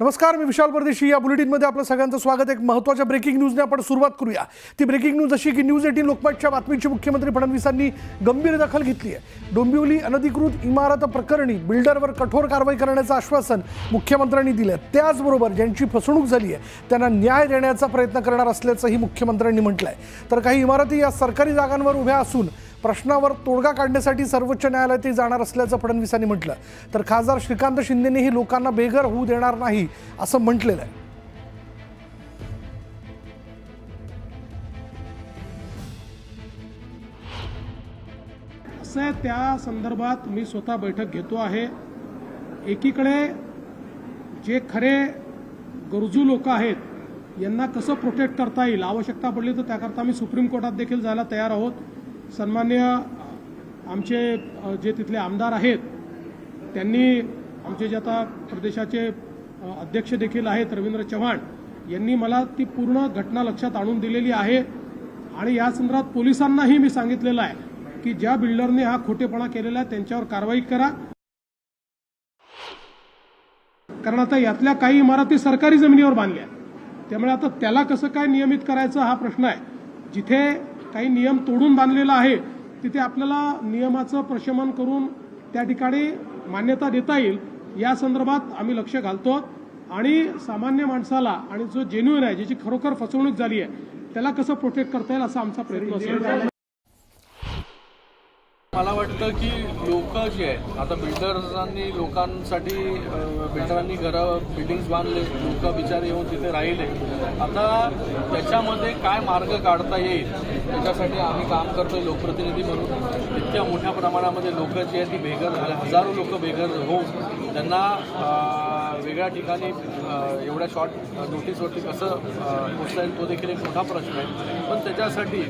नमस्कार, मी विशाल परदेशी. या बुलेटिनमध्ये आपलं सगळ्यांचं स्वागत. एक महत्त्वाच्या ब्रेकिंग न्यूजने आपण सुरुवात करूया. ती ब्रेकिंग न्यूज अशी की न्यूज 18 लोकमतच्या बातमीची मुख्यमंत्री फडणवीसांनी गंभीर दखल घेतली आहे. डोंबिवली अनधिकृत इमारत प्रकरणी बिल्डरवर कठोर कारवाई करण्याचं आश्वासन मुख्यमंत्र्यांनी दिलं. त्याचबरोबर ज्यांची फसवणूक झाली आहे त्यांना न्याय देण्याचा प्रयत्न करणार असल्याचंही मुख्यमंत्र्यांनी म्हटलं आहे. तर काही इमारती या सरकारी जागांवर उभ्या असून प्रश्नावर तोडगा काढण्यासाठी सर्वोच्च न्यायालयात जाणार असल्याचं फडणवीसांनी म्हटलं. तर खासदार श्रीकांत शिंदेनेही लोकांना बेघर होऊ देणार नाही असं म्हटलेलं आहे. असं त्या संदर्भात मी स्वतः बैठक घेतो आहे. एकीकडे जे खरे गरजू लोक आहेत यांना कसं प्रोटेक्ट करता येईल, आवश्यकता पडली तर त्याकरता आम्ही सुप्रीम कोर्टात देखील जायला तयार आहोत. सन्मान्य आमचे जे तिथले आमदार आहेत त्यांनी, आमचे जे आता प्रदेशाचे अध्यक्ष देखील आहेत रवींद्र चव्हाण, यांनी मला ती पूर्ण घटना लक्षात आणून दिलेली आहे. आणि या संदर्भात पोलिसांनाही मी सांगितलेलं आहे की ज्या बिल्डरने हा खोटेपणा केलेला आहे त्यांच्यावर कारवाई करा. कारण आता यातल्या काही इमारती सरकारी जमिनीवर बांधल्या, त्यामुळे आता त्याला कसं काय नियमित करायचं हा प्रश्न आहे. जिथे काही नियम तोडून बांधलेला आहे तिथे आपल्याला नियमाचं प्रशमन करून त्या ठिकाणी मान्यता देता येईल या संदर्भात आम्ही लक्ष घालतो. आणि सामान्य माणसाला आणि जो जेन्युइन आहे, ज्याची खरोखर फसवणूक झाली आहे, त्याला कसं प्रोटेक्ट करता येईल असा आमचा प्रयत्न असेल. मला वाटतं की लोक जे आहेत आता बिल्डरांनी लोकांसाठी बिल्डरांनी घरं बिल्डिंग्स बांधले, लोक बिचारे येऊन तिथे राहिले. आता त्याच्यामध्ये काय मार्ग काढता येईल त्याच्यासाठी आम्ही काम करतोय लोकप्रतिनिधी म्हणून. इतक्या मोठ्या प्रमाणामध्ये लोक जी आहेत ती बेघर झाले, हजारो लोक बेघर होऊन त्यांना वेगळ्या ठिकाणी एवढ्या शॉर्ट नोटीसवरती कसं पोचता येईल तो देखील एक मोठा प्रश्न आहे. पण त्याच्यासाठी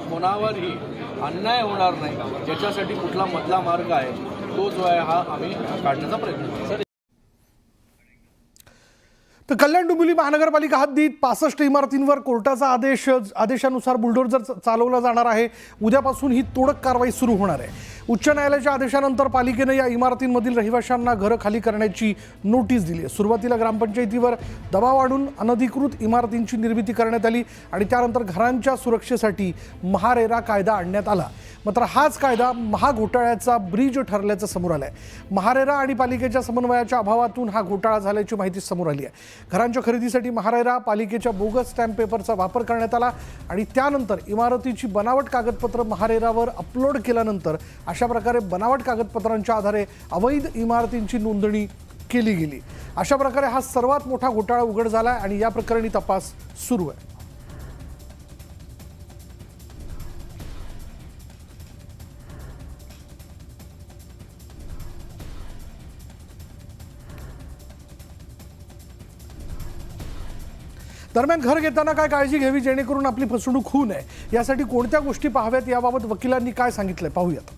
कोणावरही अन्याय होणार नाही याच्यासाठी कुठला मधला मार्ग आहे तो जो आहे हा आम्ही काढण्याचा प्रयत्न करू. तर कल्याण डोंबिवली महानगरपालिका हद्दीत 65 इमारतींवर कोर्टाचा आदेशानुसार बुलडोझर चालवला जाणार आहे. उद्यापासून ही तोडक कारवाई सुरू होणार आहे. उच्च न्यायालयाच्या आदेशानंतर पालिकेनं या इमारतींमधील रहिवाशांना घरं खाली करण्याची नोटीस दिली आहे. सुरुवातीला ग्रामपंचायतीवर दबाव आणून अनधिकृत इमारतींची निर्मिती करण्यात आली आणि त्यानंतर घरांच्या सुरक्षेसाठी महारेरा कायदा आणण्यात आला. मात्र हाच कायदा महाघोटाळ्याचा ब्रिज ठरल्याचं समोर आलं आहे. महारेरा आणि पालिकेच्या समन्वयाच्या अभावातून हा घोटाळा झाल्याची माहिती समोर आली आहे. घरांच्या खरेदीसाठी महारेरा पालिकेच्या बोगस स्टॅम्प पेपरचा वापर करण्यात आला आणि त्यानंतर इमारतीची बनावट कागदपत्र महारेरावर अपलोड केल्यानंतर अशा प्रकारे बनावट कागदपत्रांच्या आधारे अवैध इमारतींची नोंदणी केली गेली. अशा प्रकारे हा सर्वात मोठा घोटाळा उघड झाला आणि या प्रकरणी तपास सुरू आहे. दरम्यान घर घेताना काय काळजी घ्यावी जेणेकरून आपली फसवणूक होऊ नये, यासाठी कोणत्या गोष्टी पाहाव्यात याबाबत वकिलांनी काय सांगितलंय पाहूयात.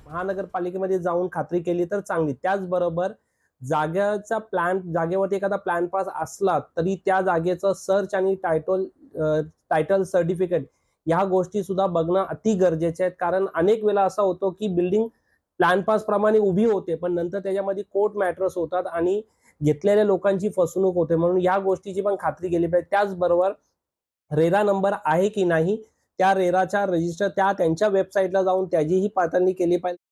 महानगरपालिकेमध्ये जाऊन खात्री केली तर चांगली. त्याचबरोबर जागेवरती एखादा प्लॅन पास असला तरी त्या जागेचं सर्च आणि टायटल सर्टिफिकेट ह्या गोष्टी सुद्धा बघणं अति गरजेचे आहेत. कारण अनेक वेळा असा होतो की बिल्डिंग प्लॅन पास प्रमाणे उभी होते पण नंतर त्याच्यामध्ये कोर्ट मॅटर्स होतात आणि घेतलेल्या लोकांची फसवणूक होते. म्हणून या गोष्टीची पण खात्री केली पाहिजे. त्याचबरोबर रेरा नंबर आहे की नाही, त्या रेराच्या रजिस्टर त्यांच्या वेबसाईटला जाऊन त्याचीही पडताळणी केली पाहिजे.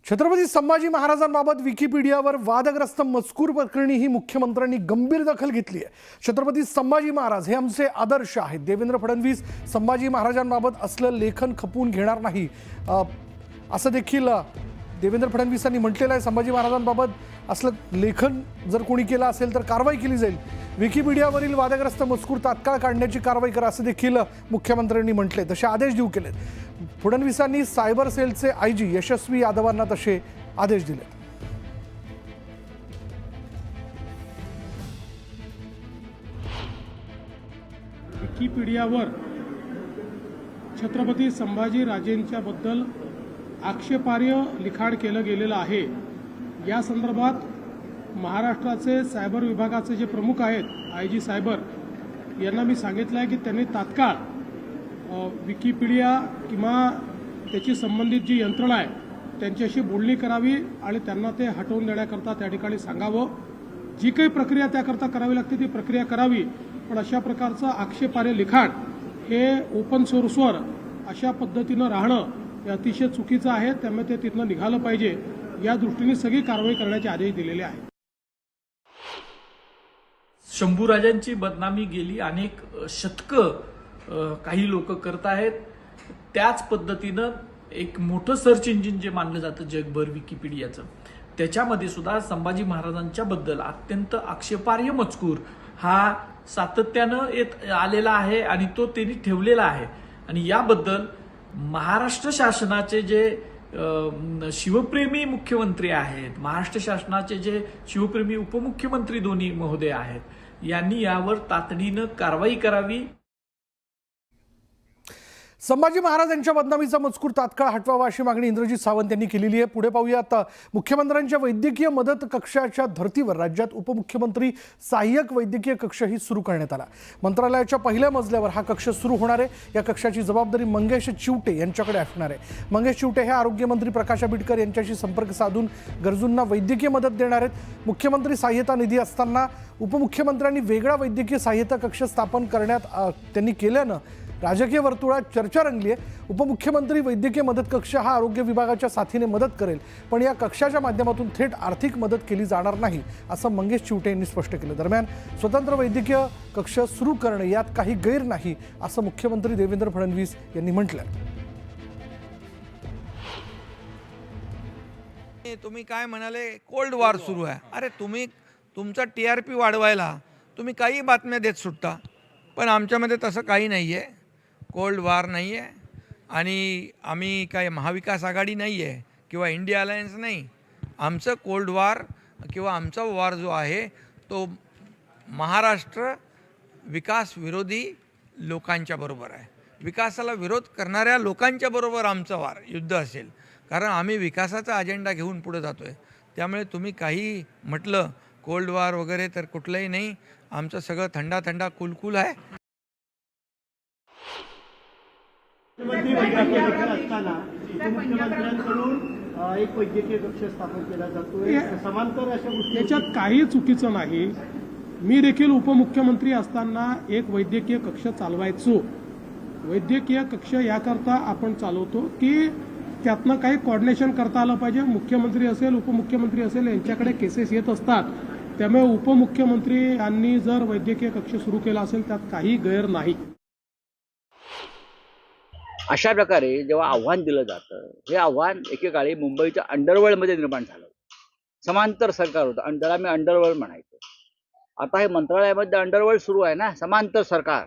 छत्रपती संभाजी महाराजांबाबत विकिपीडियावर वादग्रस्त मजकूर प्रकरणीही मुख्यमंत्र्यांनी गंभीर दखल घेतली आहे. छत्रपती संभाजी महाराज हे आमचे आदर्श आहेत. देवेंद्र फडणवीस संभाजी महाराजांबाबत असलं लेखन खपवून घेणार नाही असं देखील देवेंद्र फडणवीसांनी म्हटलेलं आहे. संभाजी महाराजांबाबत असलं लेखन जर कोणी केलं असेल तर कारवाई केली जाईल. विकिपीडियावरील वादग्रस्त मजकूर तात्काळ काढण्याची कारवाई करा असं देखील मुख्यमंत्र्यांनी म्हटले. तसे आदेश देऊ केलेत. फडणवीसांनी सायबर सेलचे आयजी यशस्वी यादवांना तसे आदेश दिले. विकिपीडियावर छत्रपती संभाजी राजेंच्या बद्दल आक्षेपार्ह लिखाण केलं गेलेलं आहे. या संदर्भात महाराष्ट्राचे सायबर विभागाचे जे प्रमुख आहेत आयजी सायबर यांना मी सांगितलं आहे की त्यांनी तात्काळ विकिपीडिया किंवा त्याची संबंधित जी यंत्रणा आहे त्यांच्याशी बोलणी करावी आणि त्यांना ते हटवून देण्याकरता त्या ठिकाणी सांगावं. जी काही प्रक्रिया त्याकरता करावी लागते ती प्रक्रिया करावी. पण अशा प्रकारचं आक्षेपार्ह लिखाण हे ओपन सोर्सवर अशा पद्धतीनं राहणं हे अतिशय चुकीचं आहे. त्यामुळे ते तिथनं निघालं पाहिजे. या दृष्टीने सगळी कारवाई करण्याचे आदेश दिलेले आहेत. शंभूराजांची बदनामी गेली अनेक शतकं काही लोक करत आहेत. त्याच पद्धतीनं एक मोठं सर्च इंजिन जे मानलं जातं जगभर विकिपीडियाचं, त्याच्यामध्ये सुद्धा संभाजी महाराजांच्या बद्दल अत्यंत आक्षेपार्ह मजकूर हा सातत्यानं येत आलेला आहे आणि तो त्यांनी ठेवलेला आहे. आणि याबद्दल महाराष्ट्र शासनाचे जे शिवप्रेमी मुख्यमंत्री आहेत, महाराष्ट्र शासनाचे जे शिवप्रेमी उपमुख्यमंत्री दोन्ही महोदय आहेत, यांनी यावर तातडीनं कारवाई करावी. संभाजी महाराज यांच्या बदनामीचा मजकूर तात्काळ हटवावा अशी मागणी इंद्रजित सावंत यांनी केलेली आहे. पुढे पाहूयात. मुख्यमंत्र्यांच्या वैद्यकीय मदत कक्षाच्या धर्तीवर राज्यात उपमुख्यमंत्री सहाय्यक वैद्यकीय कक्षही सुरू करण्यात आला. मंत्रालयाच्या पहिल्या मजल्यावर हा कक्ष सुरू होणार आहे. या कक्षाची जबाबदारी मंगेश चिवटे यांच्याकडे असणार आहे. मंगेश चिवटे हे आरोग्यमंत्री प्रकाश आंबेडकर यांच्याशी संपर्क साधून गरजूंना वैद्यकीय मदत देणार आहेत. मुख्यमंत्री सहाय्यता निधी असताना उपमुख्यमंत्र्यांनी वेगळा वैद्यकीय सहाय्यता कक्ष स्थापन करण्यात त्यांनी केल्यानं राजकीय वर्तुळात चर्चा रंगली आहे. उपमुख्यमंत्री वैद्यकीय मदत कक्ष हा आरोग्य विभागाच्या साथीने मदत करेल, पण या कक्षाच्या माध्यमातून थेट आर्थिक मदत केली जाणार नाही असं मंगेश चिवटे यांनी स्पष्ट केलं. दरम्यान स्वतंत्र वैद्यकीय कक्ष सुरू करणे यात काही गैर नाही असं मुख्यमंत्री देवेंद्र फडणवीस यांनी म्हटलं. तुम्ही काय म्हणाले, कोल्ड वॉर सुरू आहे. अरे तुम्ही तुमचा TRP वाढवायला तुम्ही काही बातम्या देत सुटता, पण आमच्यामध्ये तसं काही नाही आहे. कोल्ड वॉर नाही आहे आणि आम्ही काय महाविकास आघाडी नाही आहे किंवा इंडिया अलायन्स नाही. आमचं कोल्ड वॉर किंवा आमचा वॉर जो आहे तो महाराष्ट्र विकास विरोधी लोकांच्या बरोबर आहे. विकासाला विरोध करणाऱ्या लोकांच्या बरोबर आमचं वार युद्ध असेल, कारण आम्ही विकासाचा अजेंडा घेऊन पुढे जातो आहे. त्यामुळे तुम्ही काही म्हटलं कोल्ड वॉर वगैरे तर कुठलंही नाही. आमचं सगळं थंडा थंडा कुलकुल आहे. मुख्यमंत्री असताना उपमुख्यमंत्र्यांकडून एक वैद्यकीय कक्ष स्थापन केला जातोय. समांतर अशा गोष्टी याच्यात काही चुकीचं नाही. मी देखील उपमुख्यमंत्री असताना एक वैद्यकीय कक्ष चालवायचो. वैद्यकीय कक्ष याकरता आपण चालवतो की त्यातनं काही कोऑर्डिनेशन करता आलं पाहिजे. मुख्यमंत्री असेल उपमुख्यमंत्री असेल यांच्याकडे केसेस येत असतात. त्यामुळे उपमुख्यमंत्री यांनी जर वैद्यकीय कक्ष सुरू केला असेल त्यात काही गैर नाही. अशा प्रकारे जेव्हा आव्हान दिलं जातं, हे आव्हान एकेकाळी मुंबईच्या अंडरवर्ल्डमध्ये निर्माण झालं. समांतर सरकार होतं, त्याला मी अंडरवर्ल्ड म्हणायचो. आता हे मंत्रालयामध्ये अंडरवर्ल्ड सुरू आहे ना, समांतर सरकार,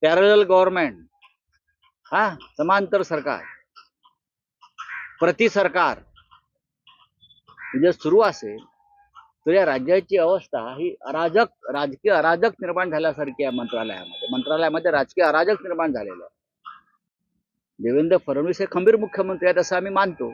पॅरलल गव्हर्नमेंट, समांतर सरकार, प्रति सरकार जर सुरू असेल तर या राज्याची अवस्था ही राजकीय अराजक निर्माण झाल्यासारखी आहे. मंत्रालयामध्ये राजकीय अराजक निर्माण झालेलं आहे. देवेंद्र फडणवीस हे खंबीर मुख्यमंत्री आहेत असं आम्ही मानतो.